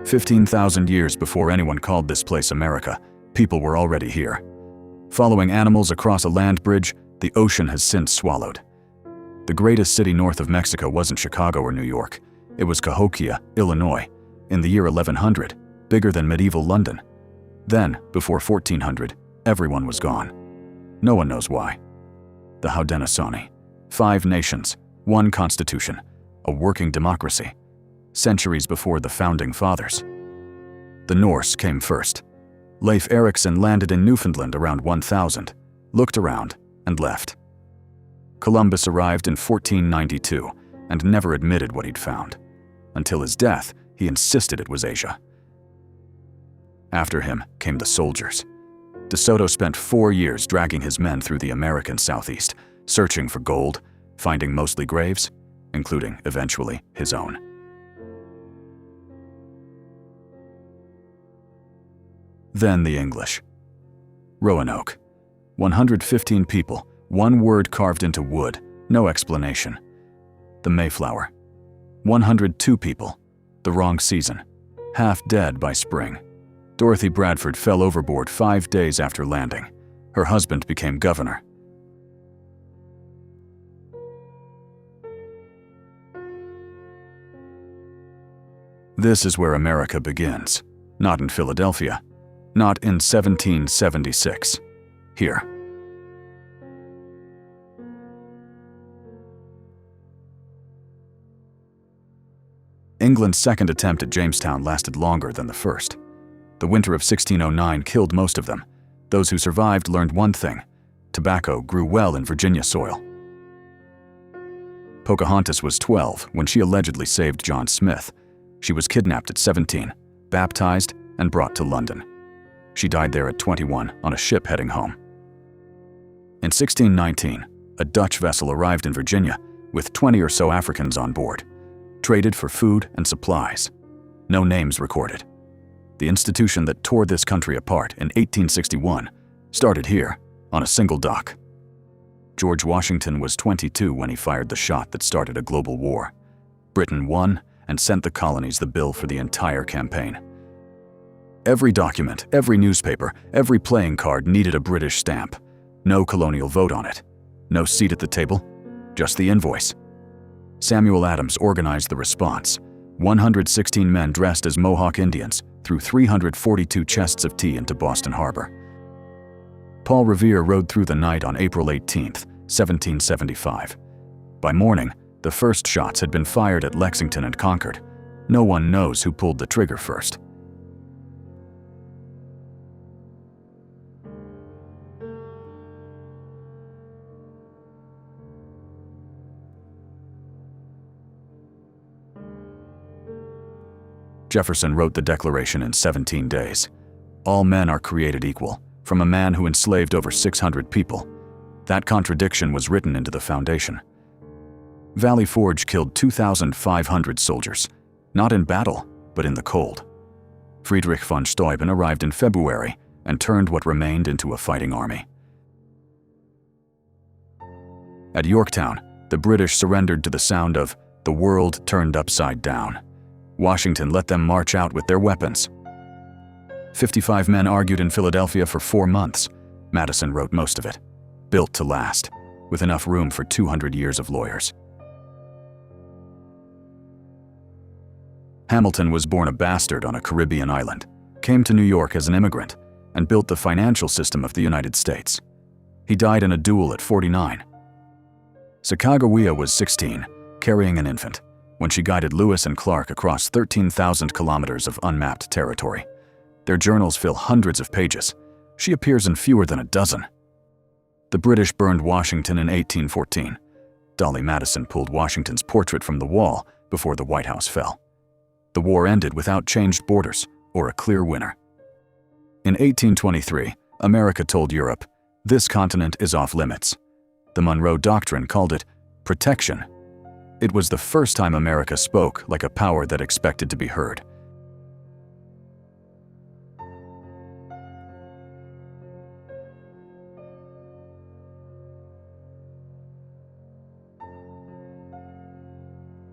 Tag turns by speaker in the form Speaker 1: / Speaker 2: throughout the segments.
Speaker 1: 15,000 years before anyone called this place America, people were already here. Following animals across a land bridge, the ocean has since swallowed. The greatest city north of Mexico wasn't Chicago or New York. It was Cahokia, Illinois, in the year 1100, bigger than medieval London. Then, before 1400, everyone was gone. No one knows why. The Haudenosaunee. 5 nations, 1 constitution, a working democracy, centuries before the founding fathers. The Norse came first. Leif Erikson landed in Newfoundland around 1000, looked around, and left. Columbus arrived in 1492 and never admitted what he'd found. Until his death, he insisted it was Asia. After him came the soldiers. De Soto spent 4 years dragging his men through the American Southeast, searching for gold, finding mostly graves, including, eventually, his own. Then the English. Roanoke. 115 people, 1 word carved into wood, no explanation. The Mayflower. 102 people, the wrong season, half dead by spring. Dorothy Bradford fell overboard 5 days after landing. Her husband became governor. This is where America begins. Not in Philadelphia. Not in 1776. Here. England's second attempt at Jamestown lasted longer than the first. The winter of 1609 killed most of them. Those who survived learned one thing: tobacco grew well in Virginia soil. Pocahontas was 12 when she allegedly saved John Smith. She was kidnapped at 17, baptized, and brought to London. She died there at 21 on a ship heading home. In 1619, a Dutch vessel arrived in Virginia with 20 or so Africans on board, traded for food and supplies. No names recorded. The institution that tore this country apart in 1861 started here, on a single dock. George Washington was 22 when he fired the shot that started a global war. Britain won and sent the colonies the bill for the entire campaign. Every document, every newspaper, every playing card needed a British stamp. No colonial vote on it. No seat at the table, just the invoice. Samuel Adams organized the response. 116 men dressed as Mohawk Indians threw 342 chests of tea into Boston Harbor. Paul Revere rode through the night on April 18, 1775. By morning, the first shots had been fired at Lexington and Concord. No one knows who pulled the trigger first. Jefferson wrote the Declaration in 17 days. All men are created equal, from a man who enslaved over 600 people. That contradiction was written into the foundation. Valley Forge killed 2,500 soldiers, not in battle, but in the cold. Friedrich von Steuben arrived in February and turned what remained into a fighting army. At Yorktown, the British surrendered to the sound of "The World Turned Upside Down." Washington let them march out with their weapons. 55 men argued in Philadelphia for 4 months. Madison wrote most of it. Built to last, with enough room for 200 years of lawyers. Hamilton was born a bastard on a Caribbean island, came to New York as an immigrant, and built the financial system of the United States. He died in a duel at 49. Sacagawea was 16, carrying an infant, when she guided Lewis and Clark across 13,000 kilometers of unmapped territory. Their journals fill hundreds of pages. She appears in fewer than a dozen. The British burned Washington in 1814. Dolly Madison pulled Washington's portrait from the wall before the White House fell. The war ended without changed borders or a clear winner. In 1823, America told Europe, "This continent is off limits." The Monroe Doctrine called it protection. It was the first time America spoke like a power that expected to be heard.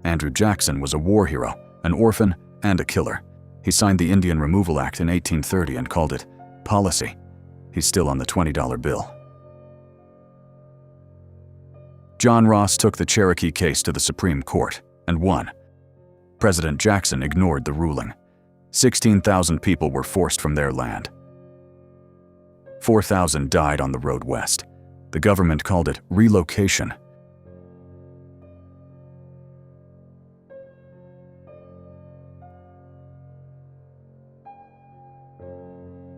Speaker 1: Andrew Jackson was a war hero, an orphan, and a killer. He signed the Indian Removal Act in 1830 and called it policy. He's still on the $20 bill. John Ross took the Cherokee case to the Supreme Court and won. President Jackson ignored the ruling. 16,000 people were forced from their land. 4,000 died on the road west. The government called it relocation.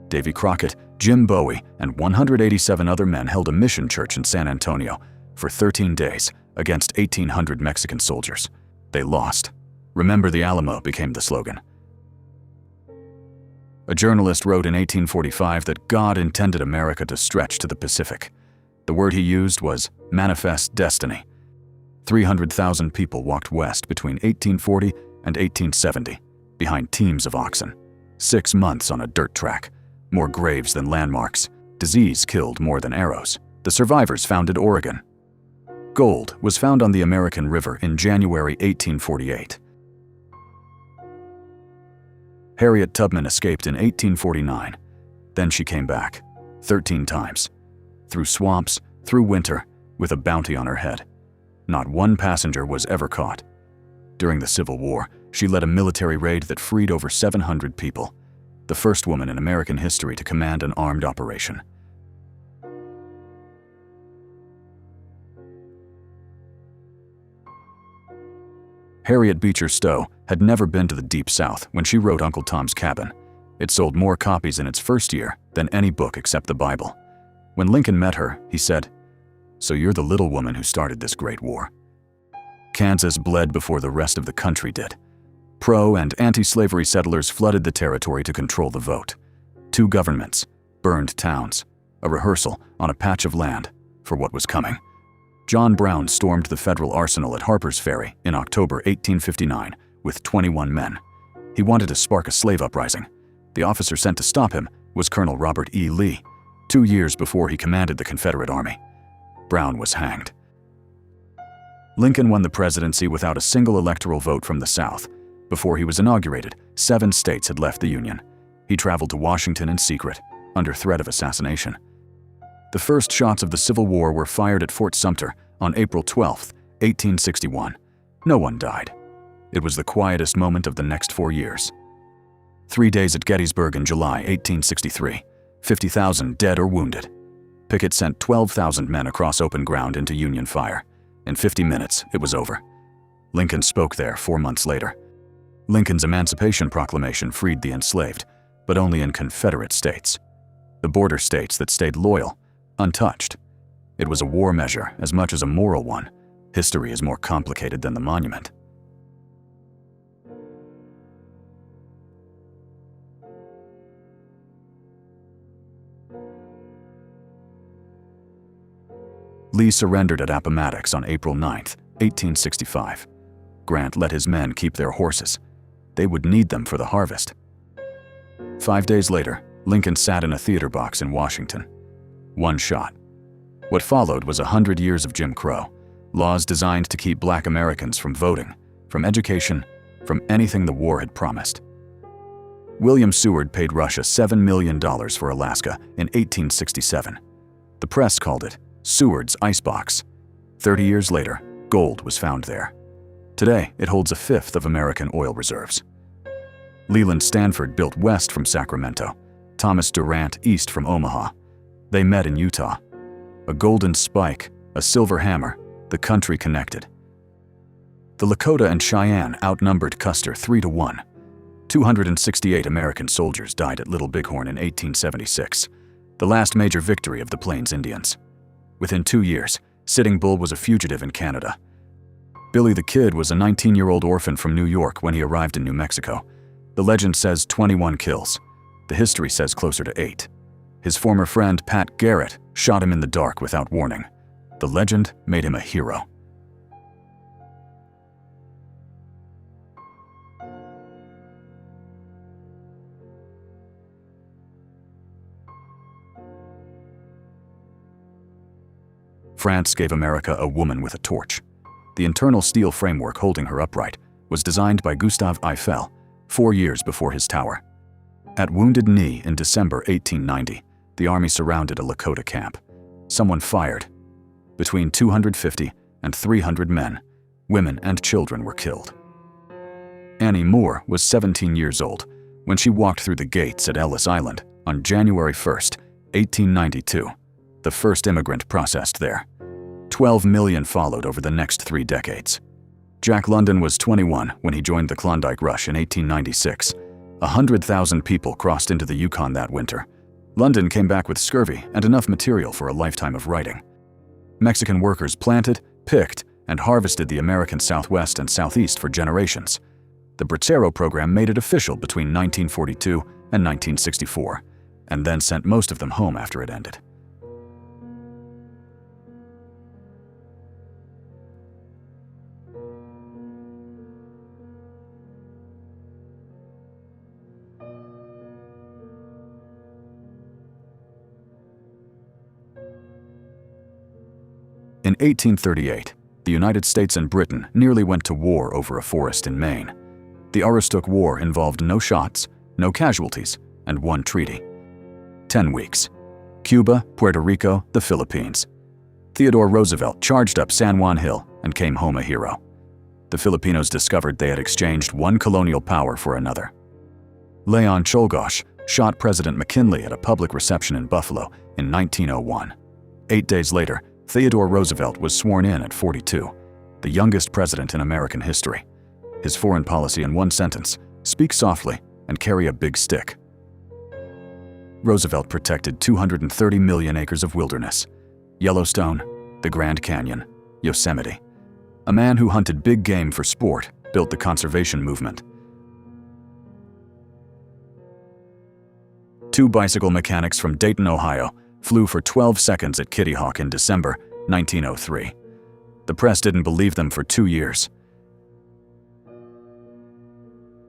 Speaker 1: Davy Crockett, Jim Bowie, and 187 other men held a mission church in San Antonio for 13 days against 1,800 Mexican soldiers. They lost. "Remember the Alamo" became the slogan. A journalist wrote in 1845 that God intended America to stretch to the Pacific. The word he used was manifest destiny. 300,000 people walked west between 1840 and 1870, behind teams of oxen. 6 months on a dirt track. More graves than landmarks. Disease killed more than arrows. The survivors founded Oregon. Gold was found on the American River in January 1848. Harriet Tubman escaped in 1849. Then she came back, 13 times. Through swamps, through winter, with a bounty on her head. Not one passenger was ever caught. During the Civil War, she led a military raid that freed over 700 people. The first woman in American history to command an armed operation. Harriet Beecher Stowe had never been to the Deep South when she wrote Uncle Tom's Cabin. It sold more copies in its first year than any book except the Bible. When Lincoln met her, he said, "So you're the little woman who started this great war." Kansas bled before the rest of the country did. Pro- and anti-slavery settlers flooded the territory to control the vote. 2 governments, burned towns, a rehearsal on a patch of land for what was coming. John Brown stormed the federal arsenal at Harper's Ferry in October 1859 with 21 men. He wanted to spark a slave uprising. The officer sent to stop him was Colonel Robert E. Lee, 2 years before he commanded the Confederate Army. Brown was hanged. Lincoln won the presidency without a single electoral vote from the South. Before he was inaugurated, 7 states had left the Union. He traveled to Washington in secret, under threat of assassination. The first shots of the Civil War were fired at Fort Sumter on April 12, 1861. No one died. It was the quietest moment of the next 4 years. 3 days at Gettysburg in July 1863, 50,000 dead or wounded. Pickett sent 12,000 men across open ground into Union fire. In 50 minutes, it was over. Lincoln spoke there 4 months later. Lincoln's Emancipation Proclamation freed the enslaved, but only in Confederate states. The border states that stayed loyal, untouched. It was a war measure as much as a moral one. History is more complicated than the monument. Lee surrendered at Appomattox on April 9, 1865. Grant let his men keep their horses. They would need them for the harvest. 5 days later, Lincoln sat in a theater box in Washington. 1 shot. What followed was 100 years of Jim Crow, laws designed to keep Black Americans from voting, from education, from anything the war had promised. William Seward paid Russia $7 million for Alaska in 1867. The press called it Seward's Icebox. 30 years later, gold was found there. Today, it holds a fifth of American oil reserves. Leland Stanford built west from Sacramento, Thomas Durant east from Omaha. They met in Utah. A golden spike, a silver hammer, the country connected. The Lakota and Cheyenne outnumbered Custer 3-1. 268 American soldiers died at Little Bighorn in 1876, the last major victory of the Plains Indians. Within 2 years, Sitting Bull was a fugitive in Canada. Billy the Kid was a 19-year-old orphan from New York when he arrived in New Mexico. The legend says 21 kills. The history says closer to 8. His former friend Pat Garrett shot him in the dark without warning. The legend made him a hero. France gave America a woman with a torch. The internal steel framework holding her upright was designed by Gustave Eiffel, 4 years before his tower. At Wounded Knee in December 1890, the army surrounded a Lakota camp. Someone fired. Between 250 and 300 men, women, and children were killed. Annie Moore was 17 years old when she walked through the gates at Ellis Island on January 1, 1892, the first immigrant processed there. 12 million followed over the next 3 decades. Jack London was 21 when he joined the Klondike Rush in 1896. 100,000 people crossed into the Yukon that winter. London came back with scurvy and enough material for a lifetime of writing. Mexican workers planted, picked, and harvested the American Southwest and Southeast for generations. The Bracero program made it official between 1942 and 1964, and then sent most of them home after it ended. In 1838, the United States and Britain nearly went to war over a forest in Maine. The Aroostook War involved no shots, no casualties, and 1 treaty. 10 weeks. Cuba, Puerto Rico, the Philippines. Theodore Roosevelt charged up San Juan Hill and came home a hero. The Filipinos discovered they had exchanged one colonial power for another. Leon Czolgosz shot President McKinley at a public reception in Buffalo in 1901. 8 days later, Theodore Roosevelt was sworn in at 42, the youngest president in American history. His foreign policy in one sentence: speak softly and carry a big stick. Roosevelt protected 230 million acres of wilderness: Yellowstone, the Grand Canyon, Yosemite. A man who hunted big game for sport built the conservation movement. 2 bicycle mechanics from Dayton, Ohio, flew for 12 seconds at Kitty Hawk in December 1903. The press didn't believe them for 2 years.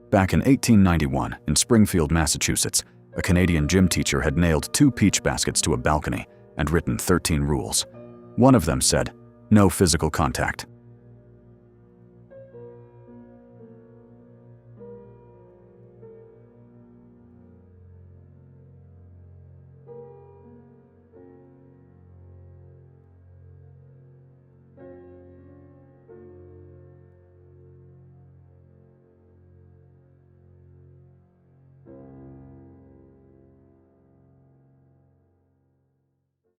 Speaker 1: Back in 1891, in Springfield, Massachusetts, a Canadian gym teacher had nailed 2 peach baskets to a balcony and written 13 rules. One of them said, "No physical contact."